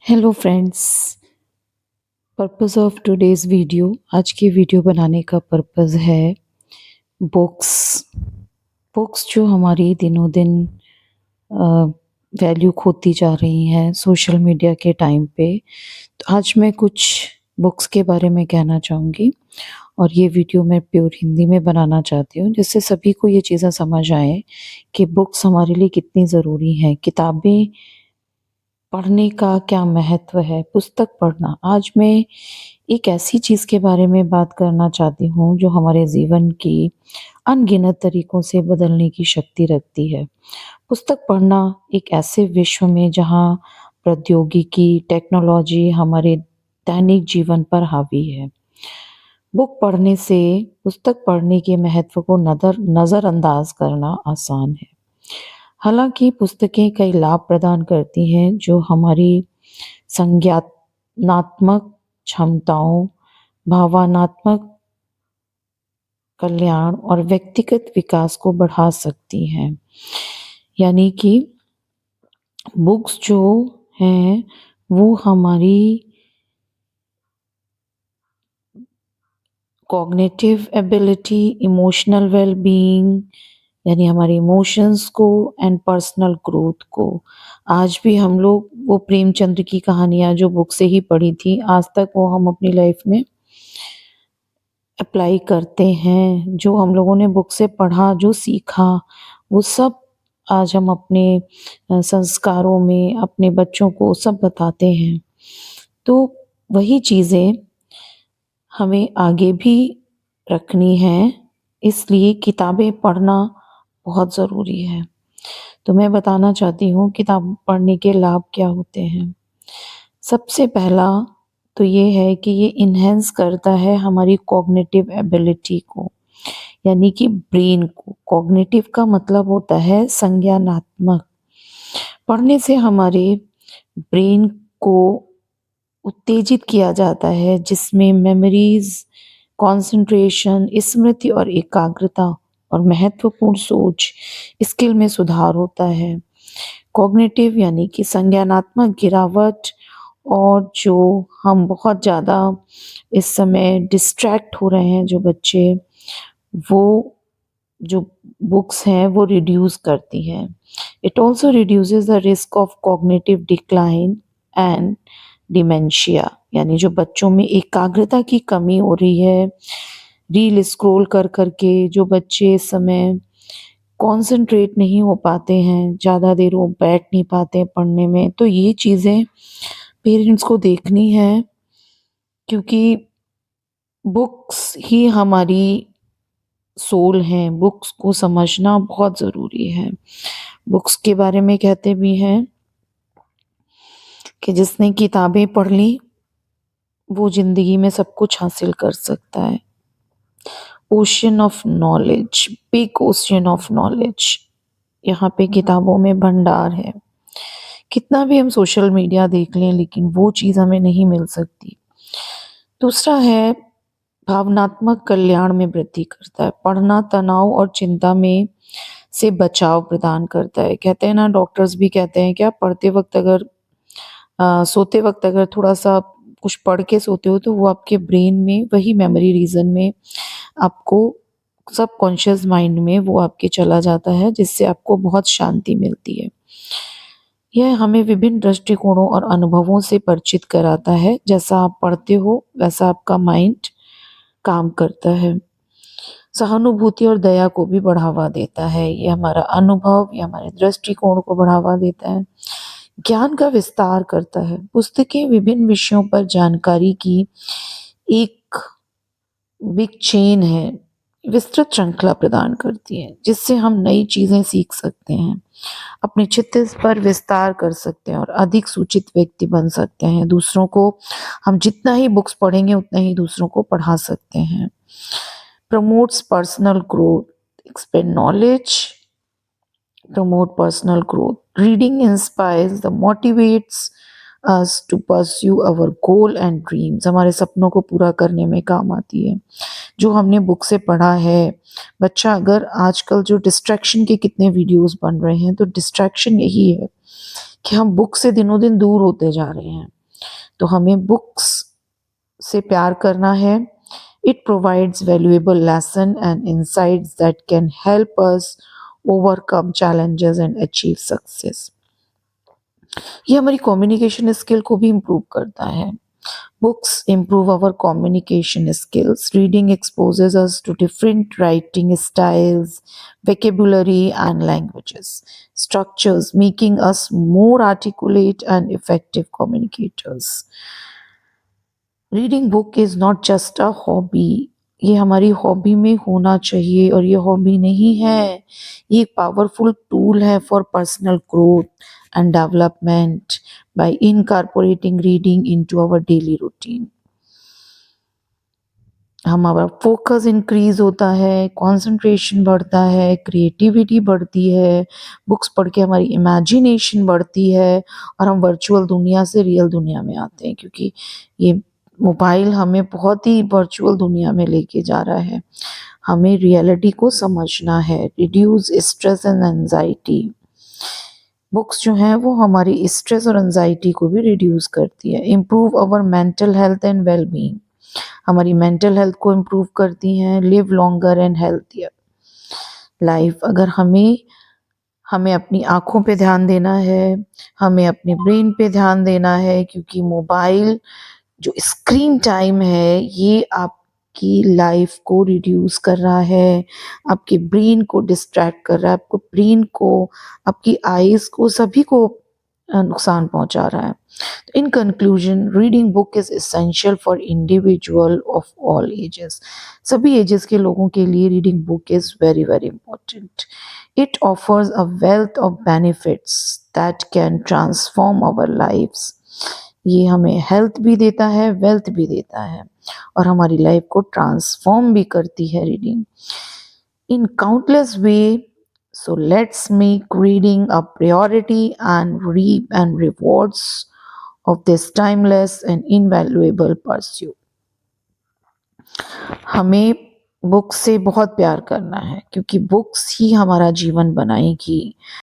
Hello friends. Purpose of today's video, आज की video बनाने का पर्पस है बुक्स। बुक्स जो हमारी दिनों दिन वैल्यू खोती जा रही हैं सोशल मीडिया के टाइम पे। तो आज मैं कुछ बुक्स के बारे में कहना चाहूँगी और ये वीडियो मैं प्योर हिंदी में बनाना चाहती हूँ, जिससे सभी को ये चीज़ें समझ आए कि बुक्स हमारे लिए कितनी ज़रूरी हैं। किताबें पढ़ने का क्या महत्व है, पुस्तक पढ़ना। आज मैं एक ऐसी चीज़ के बारे में बात करना चाहती हूँ जो हमारे जीवन की अनगिनत तरीकों से बदलने की शक्ति रखती है। पुस्तक पढ़ना एक ऐसे विश्व में जहाँ प्रौद्योगिकी, टेक्नोलॉजी हमारे दैनिक जीवन पर हावी है। बुक पढ़ने से पुस्तक पढ़ने के महत्व को नज़रअंदाज करना आसान है। हालाँकि पुस्तकें कई लाभ प्रदान करती हैं जो हमारी संज्ञानात्मक क्षमताओं, भावनात्मक कल्याण और व्यक्तिगत विकास को बढ़ा सकती हैं। यानी कि बुक्स जो हैं वो हमारी कॉग्निटिव एबिलिटी, इमोशनल वेल-बीइंग यानी हमारे इमोशंस को एंड पर्सनल ग्रोथ को, आज भी हम लोग वो प्रेमचंद्र की कहानियाँ जो बुक से ही पढ़ी थी, आज तक वो हम अपनी लाइफ में अप्लाई करते हैं। जो हम लोगों ने बुक से पढ़ा, जो सीखा, वो सब आज हम अपने संस्कारों में अपने बच्चों को सब बताते हैं। तो वही चीज़ें हमें आगे भी रखनी है, इसलिए किताबें पढ़ना बहुत ज़रूरी है। तो मैं बताना चाहती हूँ किताब पढ़ने के लाभ क्या होते हैं। सबसे पहला तो ये है कि ये इन्हेंस करता है हमारी कॉग्निटिव एबिलिटी को, यानी कि ब्रेन को। कॉग्निटिव का मतलब होता है संज्ञानात्मक। पढ़ने से हमारे ब्रेन को उत्तेजित किया जाता है, जिसमें मेमोरीज, कंसंट्रेशन, स्मृति और एकाग्रता और महत्वपूर्ण सोच स्किल में सुधार होता है। कॉग्निटिव यानी कि संज्ञानात्मक गिरावट, और जो हम बहुत ज़्यादा इस समय डिस्ट्रैक्ट हो रहे हैं जो बच्चे, वो जो बुक्स हैं वो रिड्यूस करती हैं। It also reduces the risk of cognitive decline and dementia, यानी जो बच्चों में एकाग्रता की कमी हो रही है, रील स्क्रॉल कर कर के जो बच्चे इस समय कॉन्सेंट्रेट नहीं हो पाते हैं, ज़्यादा देर वो बैठ नहीं पाते हैं पढ़ने में, तो ये चीज़ें पेरेंट्स को देखनी है, क्योंकि बुक्स ही हमारी सोल हैं। बुक्स को समझना बहुत ज़रूरी है। बुक्स के बारे में कहते भी हैं कि जिसने किताबें पढ़ ली वो ज़िंदगी में सब कुछ हासिल कर सकता है। Ocean of knowledge, big ocean of knowledge, यहाँ पे किताबों में भंडार है। कितना भी हम सोशल मीडिया देख लें, लेकिन वो चीज़ हमें नहीं मिल सकती। दूसरा है भावनात्मक कल्याण में वृद्धि करता है। पढ़ना तनाव और चिंता में से बचाव प्रदान करता है। कहते हैं ना, डॉक्टर्स भी कहते हैं कि आप पढ़ते वक़्त अगर सोते वक़्त अगर थोड़ा-सा कुछ पढ़ के सोते हो तो वो आपके ब्रेन में वही मेमोरी रीजन में आपको सबकॉन्शियस माइंड में वो आपके चला जाता है, जिससे आपको बहुत शांति मिलती है। यह हमें विभिन्न दृष्टिकोणों और अनुभवों से परिचित कराता है। जैसा आप पढ़ते हो वैसा आपका माइंड काम करता है। सहानुभूति और दया को भी बढ़ावा देता है। ये हमारा अनुभव, ये हमारे दृष्टिकोण को बढ़ावा देता है। ज्ञान का विस्तार करता है। पुस्तकें विभिन्न विषयों पर जानकारी की एक बिग चेन है, विस्तृत श्रृंखला प्रदान करती है, जिससे हम नई चीज़ें सीख सकते हैं, अपने चित्त पर विस्तार कर सकते हैं और अधिक सूचित व्यक्ति बन सकते हैं। दूसरों को हम जितना ही बुक्स पढ़ेंगे उतना ही दूसरों को पढ़ा सकते हैं। Promotes personal growth, expand knowledge, promote personal growth. Reading inspires the motivates us to pursue our goal and dreams. हमारे सपनों को पूरा करने में काम आती है जो हमने बुक से पढ़ा है। बच्चा अगर आजकल जो डिस्ट्रैक्शन के कितने वीडियोस बन रहे हैं, तो डिस्ट्रैक्शन यही है कि हम बुक से दिनों दिन दूर होते जा रहे हैं। तो हमें बुक्स से प्यार करना है। It provides valuable lesson and insights that can help us overcome challenges and achieve success. ये हमारी कम्युनिकेशन स्किल को भी इम्प्रूव करता है। Books improve our communication skills. Reading exposes us to different writing styles, vocabulary, and languages, structures, making us more articulate and effective communicators. Reading book is not just a hobby. ये हमारी hobby में होना चाहिए और ये hobby नहीं है। ये एक पावरफुल टूल है for personal growth and development by incorporating reading into our daily routine. हमारा फोकस इंक्रीज होता है, कंसंट्रेशन बढ़ता है, क्रिएटिविटी बढ़ती है, बुक्स पढ़ के हमारी इमेजिनेशन बढ़ती है और हम वर्चुअल दुनिया से रियल दुनिया में आते हैं, क्योंकि ये मोबाइल हमें बहुत ही वर्चुअल दुनिया में लेके जा रहा है। हमें रियलिटी को समझना है। Reduce stress and anxiety. Books जो हैं वो हमारी स्ट्रेस और एंजाइटी को भी रिड्यूस करती है। Improve our mental health and well being. हमारी मेंटल हेल्थ को इम्प्रूव करती हैं। Live longer and healthier life. अगर हमें हमें अपनी आँखों पे ध्यान देना है, हमें अपने ब्रेन पे ध्यान देना है, क्योंकि मोबाइल जो स्क्रीन टाइम है ये आपकी लाइफ को रिड्यूस कर रहा है, आपके ब्रेन को डिस्ट्रैक्ट कर रहा है, आपको ब्रेन को, आपकी आईज़ को, सभी को नुकसान पहुंचा रहा है। In conclusion, reading book is essential for individual of all ages. सभी ages के लोगों के लिए reading book is very very important. It offers a wealth of benefits that can transform our lives. ये हमें हेल्थ भी देता है, वेल्थ भी देता है और हमारी लाइफ को ट्रांसफॉर्म भी करती है reading in countless ways. So let's make reading a priority and reap and rewards of this timeless and invaluable pursuit. हमें बुक्स से बहुत प्यार करना है, क्योंकि बुक्स ही हमारा जीवन बनाएगी।